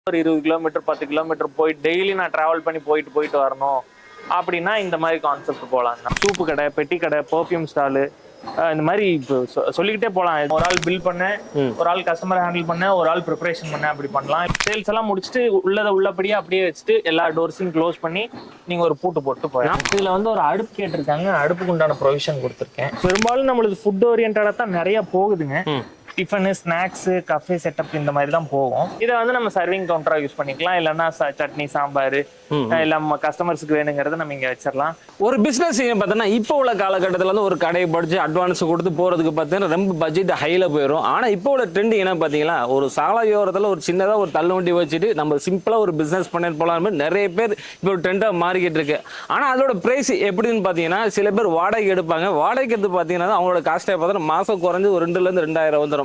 ஒரு 20 kilometre 10 kilometre போயிட்டு daily நான் டிராவல் பண்ணி போயிட்டு வரணும் அப்படின்னா இந்த மாதிரி கான்செப்ட் போகலாங்க. சூப்பு கடை, பெட்டி கடை, பெர்ஃப்யூம் ஸ்டாலு, இந்த மாதிரி சொல்லிக்கிட்டே போகலாம். ஒரு ஆள் பில் பண்ண, ஒரு ஆள் கஸ்டமர் ஹேண்டில் பண்ண, ஒரு ஆள் ப்ரிப்பரேஷன் பண்ண, அப்படி பண்ணலாம். சேல்ஸ் எல்லாம் முடிச்சுட்டு உள்ளபடியே அப்படியே வச்சுட்டு எல்லா டோர்ஸையும் க்ளோஸ் பண்ணி நீங்க ஒரு பூட்டு போட்டு போயிடலாம். இதுல வந்து ஒரு அடுப்பு கேட்டிருக்காங்க, அடுப்புக்கு உண்டான ப்ரொவிஷன் கொடுத்துருக்கேன். பெரும்பாலும் நம்மளுக்கு ஃபுட் ஓரியன்டா தான் நிறைய போகுதுங்க. டிஃபனு, ஸ்நாக்ஸ், கஃபே செட்டப் இந்த மாதிரி தான் போகும். இதை வந்து நம்ம சர்விங் கவுண்டரா யூஸ் பண்ணிக்கலாம். இல்லைன்னா சட்னி, சாம்பார், இல்ல நம்ம கஸ்டமர்ஸுக்கு வேணுங்கிறத நம்ம இங்க வச்சிடலாம். ஒரு பிசினஸ் பார்த்தீங்கன்னா இப்போ உள்ள காலகட்டத்தில் வந்து ஒரு கடையை படிச்சு அட்வான்ஸ் கொடுத்து போறதுக்கு பார்த்தீங்கன்னா ரொம்ப பட்ஜெட் ஹைல போயிடும். ஆனா இப்போ உள்ள ட்ரெண்ட் என்ன பார்த்தீங்கன்னா, ஒரு சாலையோரத்தில் ஒரு சின்னதாக ஒரு தள்ளுவண்டி வச்சுட்டு நம்ம சிம்பிளா ஒரு பிசினஸ் பண்ணிட்டு போலாம். நிறைய பேர் இப்போ ஒரு ட்ரெண்டா மாறிக்கிட்டு இருக்கு. ஆனா அதோட பிரைஸ் எப்படின்னு பார்த்தீங்கன்னா, சில பேர் வாடகை எடுப்பாங்க. வாடகை எடுத்து பார்த்தீங்கன்னா அவங்களோட காஸ்ட்டை பார்த்தீங்கன்னா மாசம் குறைஞ்சு ஒரு 2000-2000 வந்துடும்.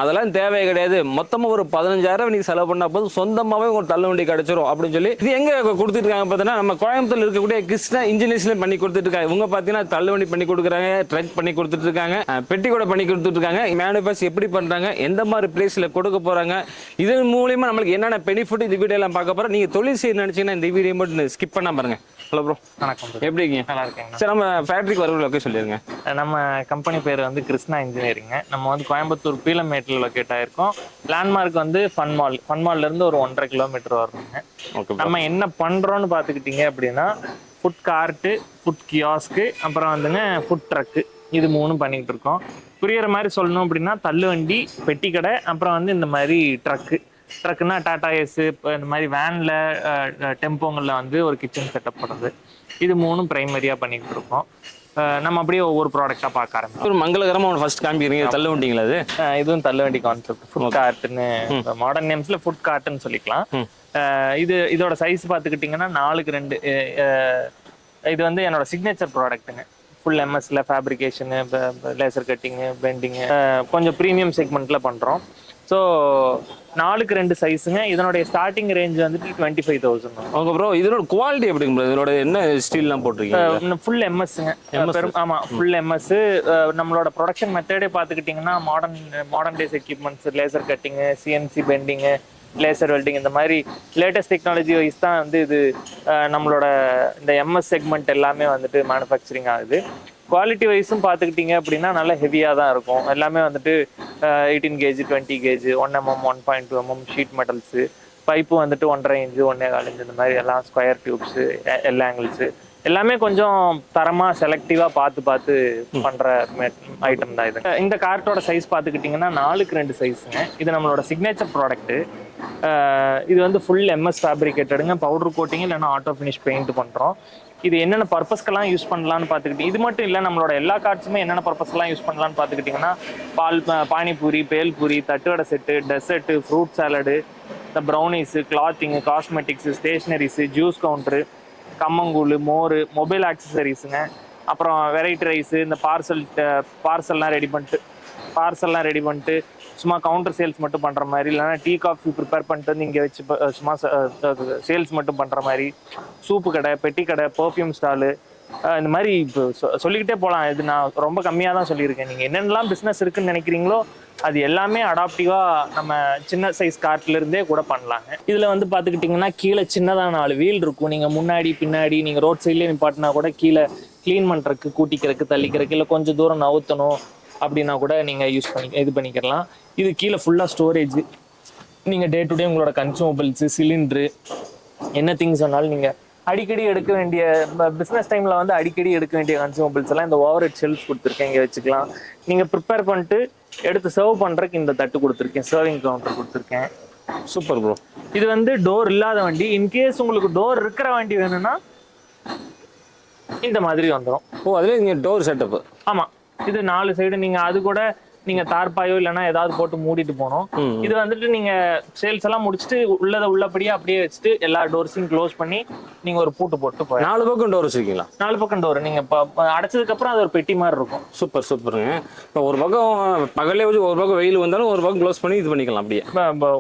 அதெல்லாம் தேவையே கிடையாது. மொத்தமா ஒரு 15,000 நீ செலவு பண்ணா போதும், சொந்தமாவே ஒரு தள்ளுவண்டி கிடைச்சிரும் அப்படின்னு சொல்லி இது எங்க கொடுத்துட்டு இருக்காங்க பார்த்தீங்கன்னா, நம்ம கோயம்புத்தூர்ல இருக்கக்கூடிய கிருஷ்ணா இன்ஜினியர்ஸ்ல பண்ணி கொடுத்துட்டு இருக்காங்க. இவங்க பார்த்தீங்கன்னா தள்ளுவண்டி பண்ணி கொடுக்குறாங்க, ட்ரக் பண்ணி கொடுத்துட்டு இருக்காங்க, பெட்டி கூட பண்ணி கொடுத்துட்டு இருக்காங்க. மேனுஃபேக்சர் எப்படி பண்றாங்க, எந்த மாதிரி பிரைஸ்ல கொடுக்க போறாங்க, இதன் மூலியமா நம்மளுக்கு என்னென்ன பெனிஃபிட் இந்த வீடியோ எல்லாம் பார்க்க போறோம். நீங்க தொழில் செய்ய நினைச்சீங்கன்னா இந்த வீடியோ மட்டும் ஸ்கிப் பண்ண பாருங்க. ஹலோ ப்ரோ, வணக்கம். எப்படி இருக்கீங்க? நல்லா இருக்கேங்க. சரி, நம்ம ஃபேக்டரிக்கு வர லொகேஷன் சொல்லிருங்க. நம்ம கம்பெனி பேர் வந்து கிருஷ்ணா இன்ஜினியரிங். நம்ம வந்து கோயம்புத்தூர் பீலமேட்டில் லொக்கேட் ஆயிருக்கோம். லேண்ட்மார்க் வந்து ஃபன் மால்ல இருந்து ஒரு 1.5 கிலோமீட்டர் வரணுங்க. நம்ம என்ன பண்றோம்னு பாத்துக்கிட்டீங்க அப்படின்னா, ஃபுட் கார்ட்டு, ஃபுட் கியாஸ்க்கு, அப்புறம் வந்துங்க ஃபுட் ட்ரக்கு, இது 3 பண்ணிட்டு இருக்கோம். புரியுற மாதிரி சொல்லணும் அப்படின்னா, தள்ளுவண்டி, பெட்டி கடை, அப்புறம் வந்து இந்த மாதிரி ட்ரக்குன்னா டாடா ஏஸ், இந்த மாதிரி வேன்ல, டெம்போங்களில் வந்து ஒரு கிச்சன் செட்டப் பண்ணுறது, இது 3 பிரைமரியா பண்ணிட்டு இருக்கோம். நம்ம அப்படியே ஒவ்வொரு ப்ராடக்டா பார்க்க ஆரம்பிச்சோம். ஒரு மங்களகரமா ஃபர்ஸ்ட் காமிக்கிறீங்க தள்ளுவண்டிங்களா? அது இதுவும் தள்ளுவண்டி கான்செப்ட். ஃபுட் கார்ட்னு மாடர்ன் நேம்ஸ்ல ஃபுட் கார்ட்னு சொல்லிக்கலாம். இதோட சைஸ் பார்த்துக்கிட்டிங்கன்னா 4x2. இது வந்து என்னோட சிக்னேச்சர் ப்ராடக்ட்டுங்க. ஃபுல் எம்எஸ்ல ஃபேப்ரிகேஷனு, லேசர் கட்டிங்கு, பெண்டிங்கு, கொஞ்சம் ப்ரீமியம் செக்மெண்ட்ல பண்றோம். So 4x2 சைஸுங்க. இதனுடைய ஸ்டார்டிங் ரேஞ்ச் வந்துட்டு 25,000. ஓகே ப்ரோ, இதோட குவாலிட்டி எப்படிங்க ப்ரோ? இதோட என்ன ஸ்டீல்லாம் போட்டிருக்கீங்க? ஃபுல் எம்எஸ்ங்க. ஆமா, ஃபுல் எம்எஸ். நம்மளோட ப்ரொடக்ஷன் மெத்தடே பார்த்துக்கிட்டிங்கன்னா மாடர்ன் டேஸ் எக்யூப்மெண்ட்ஸ், லேசர் கட்டிங்கு, சிஎன்சி பெண்டிங்கு, லேசர் வெல்டிங், இந்த மாதிரி லேட்டஸ்ட் டெக்னாலஜி வைஸ் தான் வந்து இது நம்மளோட இந்த எம்எஸ் செக்மெண்ட் எல்லாமே வந்துட்டு மேனுஃபேக்சரிங் ஆகுது. குவாலிட்டி வைஸும் பார்த்துக்கிட்டிங்க அப்படின்னா நல்லா ஹெவியாக தான் இருக்கும். எல்லாமே வந்துட்டு 18 gauge, 20 gauge, 1 mm, 1.2 mm sheet metals, pipe வந்துட்டு 1.5 இன்ச்சு, 1.25 இன்ச்சு, இந்த மாதிரி எல்லாம் ஸ்கொயர் டியூப்ஸு, எல் ஆங்கிள்ஸு, எல்லாமே கொஞ்சம் தரமாக செலக்டிவாக பார்த்து பண்ணுற ஐட்டம் தான் இது. இந்த கார்ட்டோட சைஸ் பார்த்துக்கிட்டிங்கன்னா 4x2 சைஸுங்க. இது நம்மளோட சிக்னேச்சர் ப்ராடக்ட்டு. இது வந்து ஃபுல் எம்எஸ் ஃபேப்ரிகேட்டடுங்க. பவுடர் கோட்டிங் இல்லைன்னா ஆட்டோ ஃபினிஷ் பெயிண்ட் பண்ணுறோம். இது என்னென்ன பர்பஸ்க்கெல்லாம் யூஸ் பண்ணலான்னு பார்த்துக்கிட்டு, இது மட்டும் இல்லை, நம்மளோட எல்லா கார்ட்ஸுமே என்னென்ன பர்பஸ்க்கெல்லாம் யூஸ் பண்ணலான்னு பார்த்துக்கிட்டிங்கன்னா, பானிபூரி, பேல்பூரி, தட்டுவடை செட்டு, டெசர்ட்டு, ஃப்ரூட் சாலடு, இந்த brownies, கிளாத்திங்கு, cosmetics, stationeries, juice Gounder, கம்மங்கூழ், மோர், மொபைல் ஆக்சசரிஸுங்க, அப்புறம் வெரைட்டி ரைஸு, இந்த பார்சல்லாம் ரெடி பண்ணிட்டு சும்மா கவுண்டர் சேல்ஸ் மட்டும் பண்ணுற மாதிரி, இல்லைன்னா டீ காஃபி ப்ரிப்பேர் பண்ணிட்டு வந்து இங்கே வச்சு சும்மா சேல்ஸ் மட்டும் பண்ணுற மாதிரி, சூப்பு கடை, பெட்டி கடை, பெர்ஃப்யூம் ஸ்டாலு, இந்த மாதிரி சொல்லிக்கிட்டே போகலாம். இது நான் ரொம்ப கம்மியாக தான் சொல்லியிருக்கேன். நீங்கள் என்னென்னலாம் பிஸ்னஸ் இருக்குன்னு நினைக்கிறீங்களோ அது எல்லாமே அடாப்டிவாக நம்ம சின்ன சைஸ் கார்ட்லேருந்தே கூட பண்ணலாங்க. இதில் வந்து பார்த்துக்கிட்டிங்கன்னா கீழே சின்னதாக 4 வீல் இருக்கும். நீங்கள் முன்னாடி பின்னாடி நீங்கள் ரோட் சைட்லேயே நிப்பாட்டினா கூட கீழே க்ளீன் பண்ணுறதுக்கு, கூட்டிக்கிறதுக்கு, தள்ளிக்கிறதுக்கு, இல்லை கொஞ்சம் தூரம் நவுத்தணும் அப்படின்னா கூட நீங்கள் இது பண்ணிக்கலாம். இது கீழே ஃபுல்லாக ஸ்டோரேஜ். நீங்கள் டே டு டே உங்களோட கன்சூமபிள்ஸு, சிலிண்ட்ரு, என்ன திங்ஸ் சொன்னாலும் நீங்கள் அடிக்கடி எடுக்க வேண்டிய பிஸ்னஸ் டைமில் வந்து அடிக்கடி எடுக்க வேண்டிய கன்சூமபிள்ஸ் எல்லாம் இந்த ஓவர் ஹெட் ஷெல்ஃப் கொடுத்துருக்கேன், இங்கே வச்சுக்கலாம். நீங்கள் ப்ரிப்பேர் பண்ணிட்டு எடுத்து சர்வ் பண்ணுறதுக்கு இந்த தட்டு கொடுத்துருக்கேன், சர்விங் கவுண்டர் கொடுத்துருக்கேன். Super bro. இது வந்து டோர் இல்லாத வண்டி. இன்கேஸ் உங்களுக்கு டோர் இருக்கிற வண்டி வேணும்னா இந்த மாதிரி வந்துடும். ஓ, அதுல இங்கே டோர் செட்டப். ஆமாம், இது 4 சைடு நீங்கள் அது கூட நீங்க தார்பாயோ இல்லைன்னா ஏதாவது போட்டு மூடிட்டு போனோம். இது வந்துட்டு நீங்க சேல்ஸ் எல்லாம் முடிச்சுட்டு உள்ளபடியே அப்படியே வச்சுட்டு எல்லா டோர்ஸையும் க்ளோஸ் பண்ணி நீங்க ஒரு பூட்டு போட்டு போய் 4 பக்கம் டோர் வச்சிருக்கீங்களா? 4 பக்கம் டோர். நீங்க அடைச்சதுக்கு அப்புறம் அது ஒரு பெட்டி மாதிரி இருக்கும். சூப்பருங்க. இப்போ ஒரு பக்கம் பகலே வச்சு ஒரு பக்கம் வெயில் வந்தாலும் ஒரு பக்கம் க்ளோஸ் பண்ணி இது பண்ணிக்கலாம். அப்படியே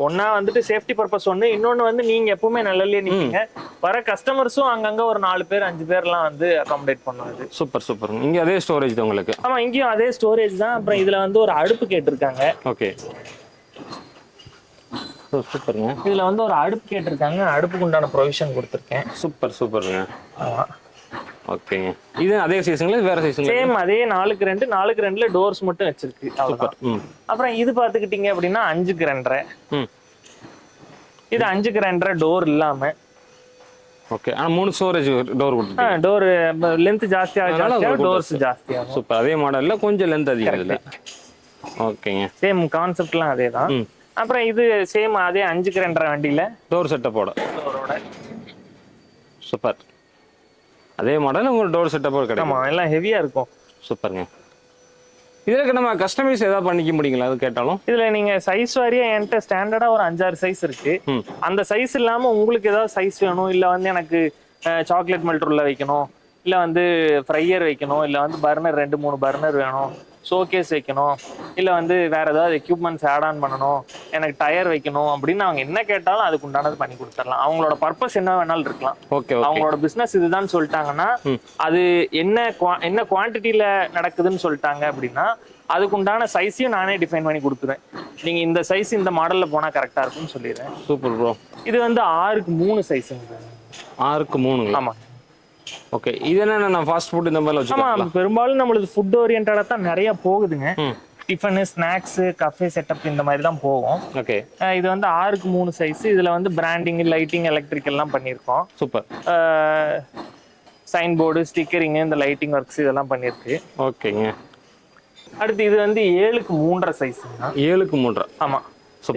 ஒன்னா வந்துட்டு சேஃப்டி பர்பஸ் ஒன்று, இன்னொன்று வந்து நீங்க எப்பவுமே நல்லலே நிற்பீங்க. வர கஸ்டமர்ஸும் அங்கங்க ஒரு 4 பேர் 5 பேர்லாம் வந்து அகாமடேட் பண்ணுவாங்க. சூப்பர். இங்க அதே ஸ்டோரேஜ் தான் உங்களுக்கு? ஆமா, இங்கேயும் அதே ஸ்டோரேஜ் தான். அப்புறம் இதுல வந்து ஒரு அடுப்பு கேட்டிருக்காங்க. ஓகே. சூப்பருங்க. இதுல வந்து ஒரு அடுப்பு கேட்டிருக்காங்க, அடுப்புக்கு உண்டான ப்ரொவிஷன் கொடுத்துருக்கேன். சூப்பருங்க. ஆமா. ஓகேங்க. இது அதே சைஸுங்களா வேற சைஸுங்களா? சேம் அதே 4x2, 4x2ல டோர்ஸ் மட்டும் வச்சிருக்கு. சூப்பர். அப்புறம் இது பாத்துக்கிட்டீங்க அப்படின்னா 5x2. ம். இது 5x2 டோர் இல்லாம. ஓகே. ஆனா 3 ஸ்டோரேஜ் டோர் கொடுத்துருக்கீங்க. டோர் லென்த் ஜாஸ்தியாக டோர்ஸ் ஜாஸ்தியாகும். சூப்பர். அதே மாடல்ல கொஞ்சம் லென்த் அதிகம் இதுல. ஓகேங்க. சேம் கான்செப்ட்லாம் அதே தான். அப்புறம் இது சேம் அதே 5x2 வண்டியில டோர் செட்டப்போட. டோரோட. சூப்பர். அதே மாடல் உங்களுக்கு டோர் செட்டப்போட கிடைக்கும். ஆமா, எல்லாம் ஹெவியா இருக்கும். சூப்பருங்க. இதுல நம்ம கஸ்டமைஸ் ஏதாவது பண்ணிக்க முடியுங்களா அது கேட்டாலும்? இதுல நீங்க சைஸ் வாரியா என்கிட்ட ஸ்டாண்டர்டா ஒரு 5-6 சைஸ் இருக்கு. அந்த சைஸ் இல்லாம உங்களுக்கு ஏதாவது சைஸ் வேணும், இல்ல வந்து எனக்கு சாக்லேட் மெல்ட் உள்ள வைக்கணும், இல்ல வந்து ஃப்ரையர் வைக்கணும், இல்ல வந்து பர்னர் 2-3 பர்னர் வேணும், ஷோகேஸ் வைக்கணும், இல்ல வந்து வேற ஏதாவது எக்யூப்மெண்ட்ஸ் ஆட் ஆன் பண்ணணும், எனக்கு டயர் வைக்கணும் அப்படின்னு அவங்க என்ன கேட்டாலும் அதுக்கு உண்டானது பண்ணி கொடுத்துடலாம். அவங்களோட பர்பஸ் என்ன வேணாலும் இருக்கலாம். அவங்களோட பிசினஸ் இதுதான் சொல்லிட்டாங்கன்னா, அது என்ன குவான்டிட்டியில நடக்குதுன்னு சொல்லிட்டாங்க அப்படின்னா அதுக்கு உண்டான சைஸையும் நானே டிஃபைன் பண்ணி கொடுத்துருவேன். நீங்க இந்த சைஸ் இந்த மாடல்ல போனா கரெக்டா இருக்கும்னு சொல்லிடுறேன். Super bro. இது வந்து 6x3 சைஸுங்க. 6x3. ஆமா. ஓகே. இது என்ன நான் ஃபாஸ்ட் ஃபுட் இந்த மாதிரி வச்சுக்கலாம்? ஆமா, பெரும்பாலும் நம்மளுக்கு ஃபுட் ஓரியன்டா தான் நிறைய போகுதுங்க. டிஃபன், ஸ்நாக்ஸ், கஃபே செட்டப் இந்த மாதிரி தான் போகும். ஓகே. இது வந்து 6x3 சைஸ். இதுல வந்து பிராண்டிங், லைட்டிங், எலக்ட்ரிக்கல் எல்லாம் பண்ணியிருக்கோம். சூப்பர். சைன் போர்டு, ஸ்டிக்கரிங், இந்த லைட்டிங் ஒர்க்ஸ் இதெல்லாம் பண்ணியிருக்கு. ஓகேங்க. அடுத்து இது வந்து 7x3 சைஸுங்க. 7x3. ஆமா.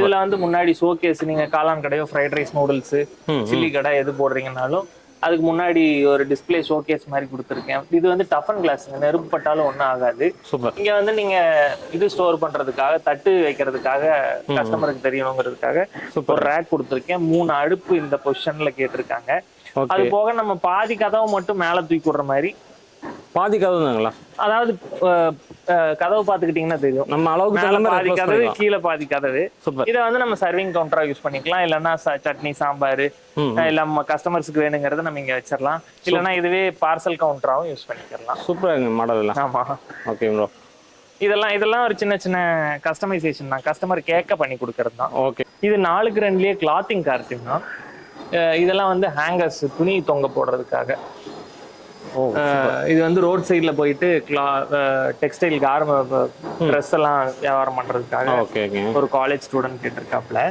இதுல வந்து முன்னாடி ஷோகேஸ், நீங்க காளான் கடையோ ஃப்ரைட் ரைஸ் நூடுல்ஸ் சில்லி கடை எது போடுறீங்கன்னாலும் அதுக்கு முன்னாடி ஒரு டிஸ்பிளே ஷோகேஸ் மாதிரி கொடுத்துருக்கேன். இது வந்து டஃபன் கிளாஸ், நெருப்பு பட்டாலும் ஒன்றும் ஆகாது. இங்க வந்து நீங்க இது ஸ்டோர் பண்றதுக்காக, தட்டு வைக்கிறதுக்காக, கஸ்டமருக்கு தெரியணுங்கிறதுக்காக ஒரு ரேக் கொடுத்துருக்கேன். 3 அடுப்பு இந்த பொசிஷன்ல கேட்டிருக்காங்க. அது போக நம்ம பாதி கதவை மட்டும் மேல தூக்கி விடுற மாதிரி. பாதி கதவுங்களா? அதாவது கதவு பாத்துக்கிட்டீங்கன்னா தெரியும், நம்ம அளவுக்கு பாதி கதவு, கீழே பாதி கதவு. இதை வந்து நம்ம சர்விங் கவுண்டரா யூஸ் பண்ணிக்கலாம். இல்லைன்னா சட்னி, சாம்பார், இல்ல நம்ம கஸ்டமர்ஸ்க்கு வேணுங்கிறத நம்ம இங்க வச்சிடலாம். இல்லைன்னா இதுவே பார்சல் கவுண்டராவும் யூஸ் பண்ணிக்கலாம். சூப்பராங்க மாடல் எல்லாம். ஆமா. Okay bro. இதெல்லாம் ஒரு சின்ன சின்ன கஸ்டமைசேஷன் தான், கஸ்டமர் கேட்க பண்ணி கொடுக்கறது தான். ஓகே. இது 4x2 கிளாத்திங் கார்ட்டிங் தான். இதெல்லாம் வந்து ஹேங்கர்ஸ், துணி தொங்க போடுறதுக்காக. இது வந்து ரோட் சைட்ல போயிட்டு டெக்ஸ்டைல் ட்ரெஸ் எல்லாம் வியாபாரம் பண்றதுக்காக ஒரு காலேஜ் ஸ்டூடெண்ட் கேட்டிருக்காப்ல.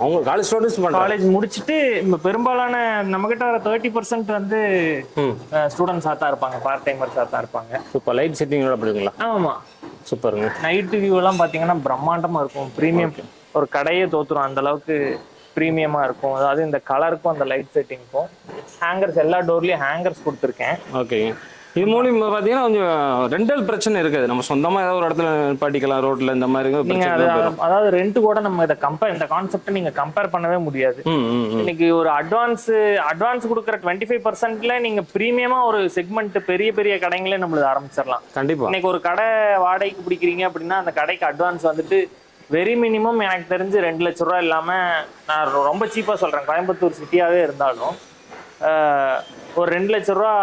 அவங்க காலேஜ் ஸ்டூடெண்ட்ஸ் காலேஜ் முடிச்சுட்டு பெரும்பாலான நம்ம கிட்ட 30% வந்து ஸ்டூடெண்ட்ஸா தான் இருப்பாங்க, பார்ட் டைமர்ஸா தான் இருப்பாங்க. சூப்பர். லைட் செட்டிங்கோட பண்ணுவீங்களா? ஆமா. சூப்பருங்க. நைட் வியூ எல்லாம் பாத்தீங்கன்னா பிரம்மாண்டமா இருக்கும். பிரீமியம், ஒரு கடையே தோத்துரும் அந்த அளவுக்கு ப்ரீமியமா இருக்கும். அதாவது இந்த கலருக்கும் அந்த லைட் செட்டிங்க்கும். ஹேங்கர்ஸ் எல்லா டோர்லயும் ஹேங்கர்ஸ் கொடுத்துருக்கேன். ஓகே. இது மூலியம் பார்த்தீங்கன்னா கொஞ்சம் ரெண்டல் பிரச்சனை இருக்காது. நம்ம சொந்தமா ஏதாவது ஒரு இடத்துல பாட்டிக்கலாம் ரோட்ல இந்த மாதிரி. நீங்க அதாவது ரெண்ட் கூட நம்ம இதை இந்த கான்செப்ட் நீங்க கம்பேர் பண்ணவே முடியாது. இன்னைக்கு ஒரு அட்வான்ஸ் கொடுக்குற 25%ல நீங்க பிரீமியமா ஒரு செக்மெண்ட் பெரிய பெரிய கடைங்களே நம்மளுக்கு ஆரம்பிச்சிடலாம். கண்டிப்பா. இன்னைக்கு ஒரு கடை வாடகைக்கு பிடிக்கிறீங்க அப்படின்னா அந்த கடைக்கு அட்வான்ஸ் வந்துட்டு வெரி மினிமம் எனக்கு தெரிஞ்சு 2 லட்ச ரூபா இல்லாம, நான் ரொம்ப சீப்பா சொல்றேன், கோயம்புத்தூர் சிட்டியாவே இருந்தாலும் ஒரு 2 லட்ச ரூபா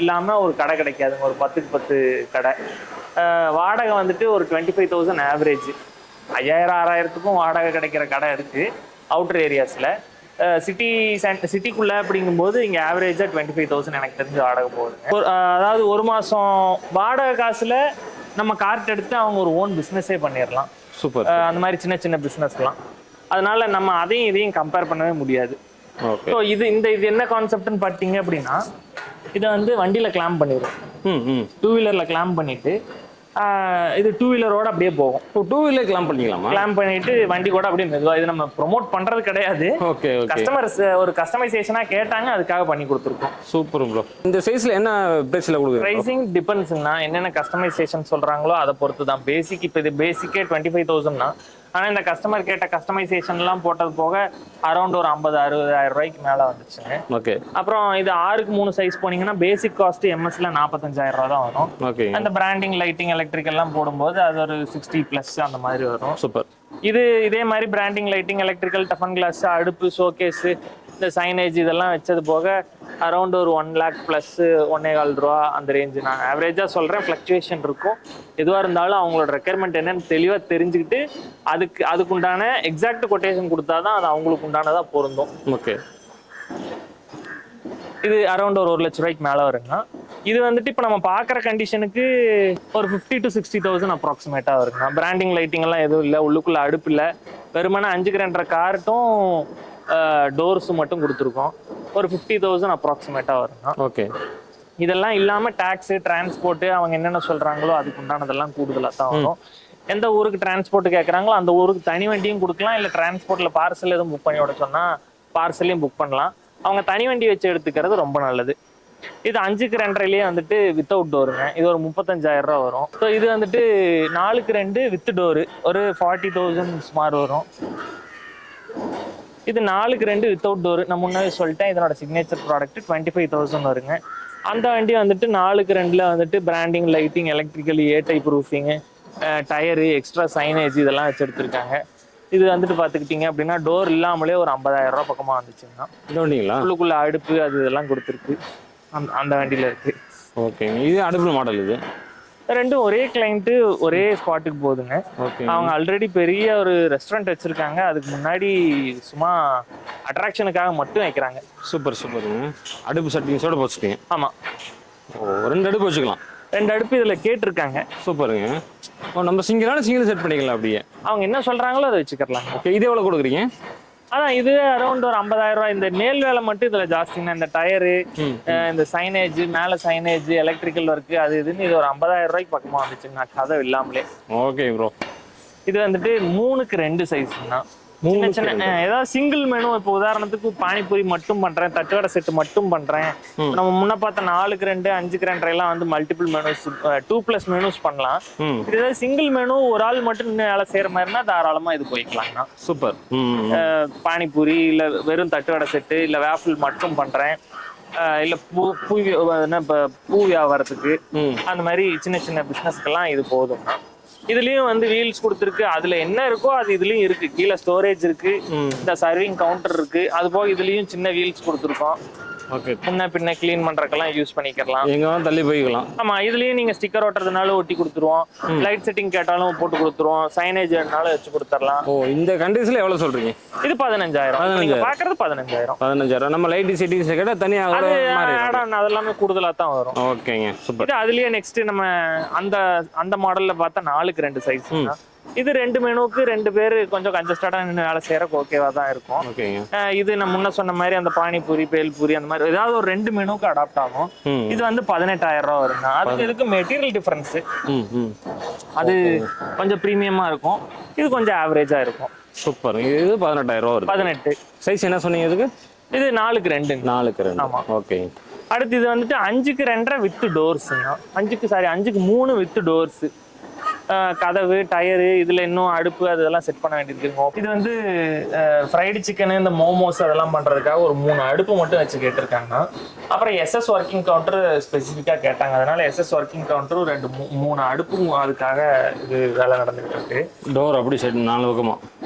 இல்லாம ஒரு கடை கிடைக்காதுங்க. ஒரு 10க்கு 10 கடை. வாடகை வந்துட்டு ஒரு 25,000 ஆவரேஜ். 5,000-6,000க்கும் வாடகை கிடைக்கிற கடை இருக்கு அவுட்டர் ஏரியாஸ்ல. சிட்டிக்குள்ள அப்படிங்கும்போது இங்க ஆவரேஜா 25,000 எனக்கு தெரிஞ்சு வாடகை போகுது. அதாவது ஒரு மாசம் வாடகை காசுல நம்ம கார்ட் எடுத்து அவங்க ஒரு ஓன் பிசினஸே பண்ணிடலாம். சூப்பர். அந்த மாதிரி சின்ன சின்ன பிசினஸ்லாம். அதனால நம்ம அதையும் இதையும் கம்பேர் பண்ணவே முடியாது. ஸோ இது என்ன கான்செப்ட்னு பார்த்தீங்க அப்படின்னா, இதை வந்து வண்டியில கிளாம்ப் பண்ணிடுவோம். 2 வீலர்ல கிளாம்ப் பண்ணிட்டு இது 2 வீலரோட அப்படியே போகும். 2 வீலர் கிளாம்ப் பண்ணிக்கலாமா? கிளாம்ப் பண்ணிட்டு வண்டி கூட அப்படியே மெதுவா. இது நம்ம ப்ரோமோட் பண்றது கிடையாது. ஓகே. கஸ்டமர்ஸ் ஒரு கஸ்டமைசேஷனா கேட்டாங்க, அதுக்காக பண்ணி கொடுத்துருக்கோம். Super bro. இந்த சைஸ்ல என்ன பிரைஸ்ல கொடுக்குறீங்க? பிரைசிங் டிபெண்ட்ஸ்னா என்னென்ன கஸ்டமைசேஷன் சொல்றாங்களோ அதை பொறுத்து தான். பேசிக் இப்போ இது பேசிக்கே 25,000னா, ஆனா இந்த கஸ்டமர் கேட்ட கஸ்டமைசேஷன் எல்லாம் போட்டது போக அரௌண்ட் ஒரு 50,000-60,000 ரூபாய்க்கு மேல வந்துச்சுங்க. ஓகே. அப்புறம் இது 6x3 சைஸ் போனீங்கன்னா பேசிக் காஸ்ட் எம்எஸ்ல 45,000 ரூபா தான் வரும். ஓகே. அந்த பிராண்டிங், லைட்டிங், எலக்ட்ரிக்கல் எல்லாம் போடும்போது அது ஒரு 60+ அந்த மாதிரி வரும். சூப்பர். இதே மாதிரி பிராண்டிங், லைட்டிங், எலக்ட்ரிக்கல், டஃபன் கிளாஸ், அடுப்பு, ஷோகேஸ், இந்த சைனேஜ் இதெல்லாம் வச்சது போக அரௌண்ட் ஒரு 1 lakh ப்ளஸ் 1.25 ரூபா அந்த ரேஞ்சு. நான் ஆவரேஜாக சொல்கிறேன், ஃப்ளக்சுவேஷன் இருக்கும். எதுவாக இருந்தாலும் அவங்களோட ரெக்குயர்மெண்ட் என்னன்னு தெளிவாக தெரிஞ்சுக்கிட்டு அதுக்குண்டான எக்ஸாக்ட் கொட்டேஷன் கொடுத்தா தான் அது அவங்களுக்கு உண்டானதாக பொருந்தும். ஓகே. இது அரௌண்ட் ஒரு 1 லட்ச ரூபாய்க்கு மேலே வருங்க. இது வந்துட்டு இப்போ நம்ம பார்க்குற கண்டிஷனுக்கு ஒரு 50 to 60,000 அப்ராக்சிமேட்டாக வருங்க. பிராண்டிங் லைட்டிங் எல்லாம் எதுவும் இல்லை, உள்ளுக்குள்ள அடுப்பு இல்லை, வெறுமனே 5 கிராண்டர் கார்ட்டும் டோர்ஸும் மட்டும் கொடுத்துருக்கோம். ஒரு 50,000 அப்ராக்சிமேட்டாக வருங்க. ஓகே. இதெல்லாம் இல்லாமல் டேக்ஸு டிரான்ஸ்போர்ட்டு அவங்க என்னென்ன சொல்கிறாங்களோ அதுக்கு உண்டானதெல்லாம் கூடுதலாக தான் வரும். எந்த ஊருக்கு டிரான்ஸ்போர்ட் கேட்குறாங்களோ அந்த ஊருக்கு தனி வண்டியும் கொடுக்கலாம், இல்லை டிரான்ஸ்போர்ட்டில் பார்சல் எதுவும் புக் பண்ணி விட சொன்னால் பார்சலையும் புக் பண்ணலாம். அவங்க தனி வண்டி வச்சு எடுத்துக்கிறது ரொம்ப நல்லது. இது 5க்கு 2.5 வந்துட்டு வித்தவுட் டோருங்க. இது ஒரு 35,000 ரூபா வரும். ஸோ இது வந்துட்டு 4க்கு 2 வித் டோரு ஒரு 40,000 சுமார் வரும். இது 4க்கு 2 வித்தவுட் டோரு நான் முன்னாடி சொல்லிட்டேன். இதனோட சிக்னேச்சர் ப்ராடக்ட் 25,000 வருங்க. அந்த வண்டி வந்துட்டு 4க்கு 2ல வந்துட்டு பிராண்டிங், லைட்டிங், எலக்ட்ரிக்கல், ஏ டைப் ரூஃபிங்கு, டயரு, எக்ஸ்ட்ரா சைனேஜ் இதெல்லாம் வச்சு எடுத்திருக்காங்க. இது வந்துட்டு பார்த்துக்கிட்டிங்க அப்படின்னா டோர் இல்லாமலே ஒரு 50,000 ரூபா பக்கமாக வந்துச்சுன்னா. இந்த வண்டிங்களா? உள்ளுக்குள்ள அடுப்பு அது இதெல்லாம் கொடுத்துருக்கு, அந்த வண்டியில் இருக்கு. ஓகே. இது அடுப்பு மாடல். இது ரெண்டும் ஒரே கிளைண்ட்டு ஒரே ஸ்பாட்டுக்கு போகுதுங்க. ஓகே. அவங்க ஆல்ரெடி பெரிய ஒரு ரெஸ்டாரண்ட் வச்சிருக்காங்க. அதுக்கு முன்னாடி சும்மா அட்ராக்ஷனுக்காக மட்டும் வைக்கிறாங்க. சூப்பர் சூப்பருங்க. அடுப்பு செட்டிங்ஸோட போச்சுட்டீங்க? ஆமாம். ஓ, 2 அடுப்பு வச்சுக்கலாம். 2 அடுப்பு இதில் கேட்டிருக்காங்க. சூப்பருங்க. ஓ, நம்ம சிங்கிள் செட் பண்ணிக்கலாம் அப்படியே. அவங்க என்ன சொல்கிறாங்களோ அதை வச்சுக்கலாம். ஓகே. இது எவ்வளோ கொடுக்குறீங்க? அதான் இது அரௌண்ட் ஒரு 50,000 ரூபாய். இந்த மேல் வேலை மட்டும் இதில் ஜாஸ்திங்கன்னா இந்த டயரு, இந்த சைனேஜ், மேலே சைனேஜ், எலக்ட்ரிக்கல் ஒர்க்கு அது இதுன்னு இது ஒரு 50,000 ரூபாய்க்கு பக்கமாக வந்துச்சுங்கண்ணா, கதை இல்லாமலே. Okay bro. இது வந்துட்டு 3க்கு 2 சைஸ்ண்ணா. சின்ன சின்ன ஏதாவது சிங்கிள் மெனு, இப்போ உதாரணத்துக்கு பானிபூரி மட்டும் பண்றேன், தட்டுவடை செட்டு மட்டும் பண்றேன். நம்ம முன்ன பார்த்த 4க்கு 2 5க்கு 2 எல்லாம் வந்து மல்டிபிள் மெனுஸ் 2+ மெனுஸ் பண்ணலாம். இது ஏதாவது சிங்கிள் மெனு ஒரு ஆள் மட்டும் இன்னும் வேலை செய்யற மாதிரினா தாராளமா இது போய்க்கலாம்னா. சூப்பர். பானிபூரி இல்ல வெறும் தட்டுவடை செட்டு இல்ல வேஃபிள் மட்டும் பண்றேன், இல்ல பூ வியாபாரத்துக்கு அந்த மாதிரி சின்ன சின்ன பிசினஸ்க்கெல்லாம் இது போதும்னா. இதுலயும் வந்து வீல்ஸ் கொடுத்துருக்கு. அதுல என்ன இருக்கோ அது இதுலயும் இருக்கு. கீழே ஸ்டோரேஜ் இருக்கு, இந்த சர்விங் கவுண்டர் இருக்கு. அது போக இதுலயும் சின்ன வீல்ஸ் கொடுத்துருக்கோம். ஓகே. முன்ன பின்ன கிளீன் பண்றதுக்கெல்லாம் யூஸ் பண்ணிக்கலாம். எங்க தள்ளி போய்க்கலாம். ஆமா, இதுலயும் நீங்க ஸ்டிக்கர் ஓட்டுறதுனால ஒட்டி கொடுத்துருவோம். லைட் செட்டிங் கேட்டாலும் போட்டு கொடுத்துருவோம். சைனேஜ் வேணாலும் வச்சு கொடுத்துடலாம். ஓ, இந்த கண்டிஷன்ல எவ்வளவு சொல்றீங்க? இது 15,000. நீங்க பாக்குறது 15,000. 15,000. நம்ம லைட் செட்டிங்ஸ் கேட்டா தனியா அதெல்லாமே கூடுதலா தான் வரும். ஓகேங்க, சூப்பர். இது அதுலயே நெக்ஸ்ட் நம்ம அந்த மாடல்ல பார்த்தா 4க்கு 2 சைஸ். இது 2 மெனுக்கு 2 பேர் கொஞ்சம் கன்ஜஸ்டடா நின்று வேலை செய்யறதுக்கு ஓகேவா தான் இருக்கும். இது நான் முன்ன சொன்ன மாதிரி அந்த பானிபூரி, பேல்பூரி அந்த மாதிரி ஏதாவது ஒரு 2 மெனுக்கு அடாப்ட் ஆகும். இது வந்து 18,000 ரூபா வருங்க. அதுக்கு இதுக்கு மெட்டீரியல் டிஃபரன்ஸ், அது கொஞ்சம் பிரீமியமா இருக்கும், இது கொஞ்சம் ஆவரேஜா இருக்கும். சூப்பர். இது 18,000 ரூபா வருது. 18. சைஸ் என்ன சொன்னீங்க இதுக்கு? இது 4க்கு 2. 4க்கு 2. ஆமா. ஓகே. அடுத்து இது வந்துட்டு 5க்கு 2 வித் டோர்ஸ்ங்க. 5க்கு 3 with doors. கதவு, டயரு, இதுல இன்னும் அடுப்பு அதெல்லாம் செட் பண்ண வேண்டியது இருக்கும். இது வந்து ஃப்ரைடு சிக்கன், இந்த மோமோஸ் அதெல்லாம் பண்றதுக்காக ஒரு 3 அடுப்பு மட்டும் வச்சு கேட்டிருக்காங்க. அப்புறம் SS ஒர்க்கிங் கவுண்டர் ஸ்பெசிஃபிக்கா கேட்டாங்க. அதனால SS ஒர்க்கிங் கவுண்டரும் 3 அடுப்பும் அதுக்காக இது வேலை நடந்துட்டு இருக்கு. டோர் அப்படி சைடு 4 பக்கமா?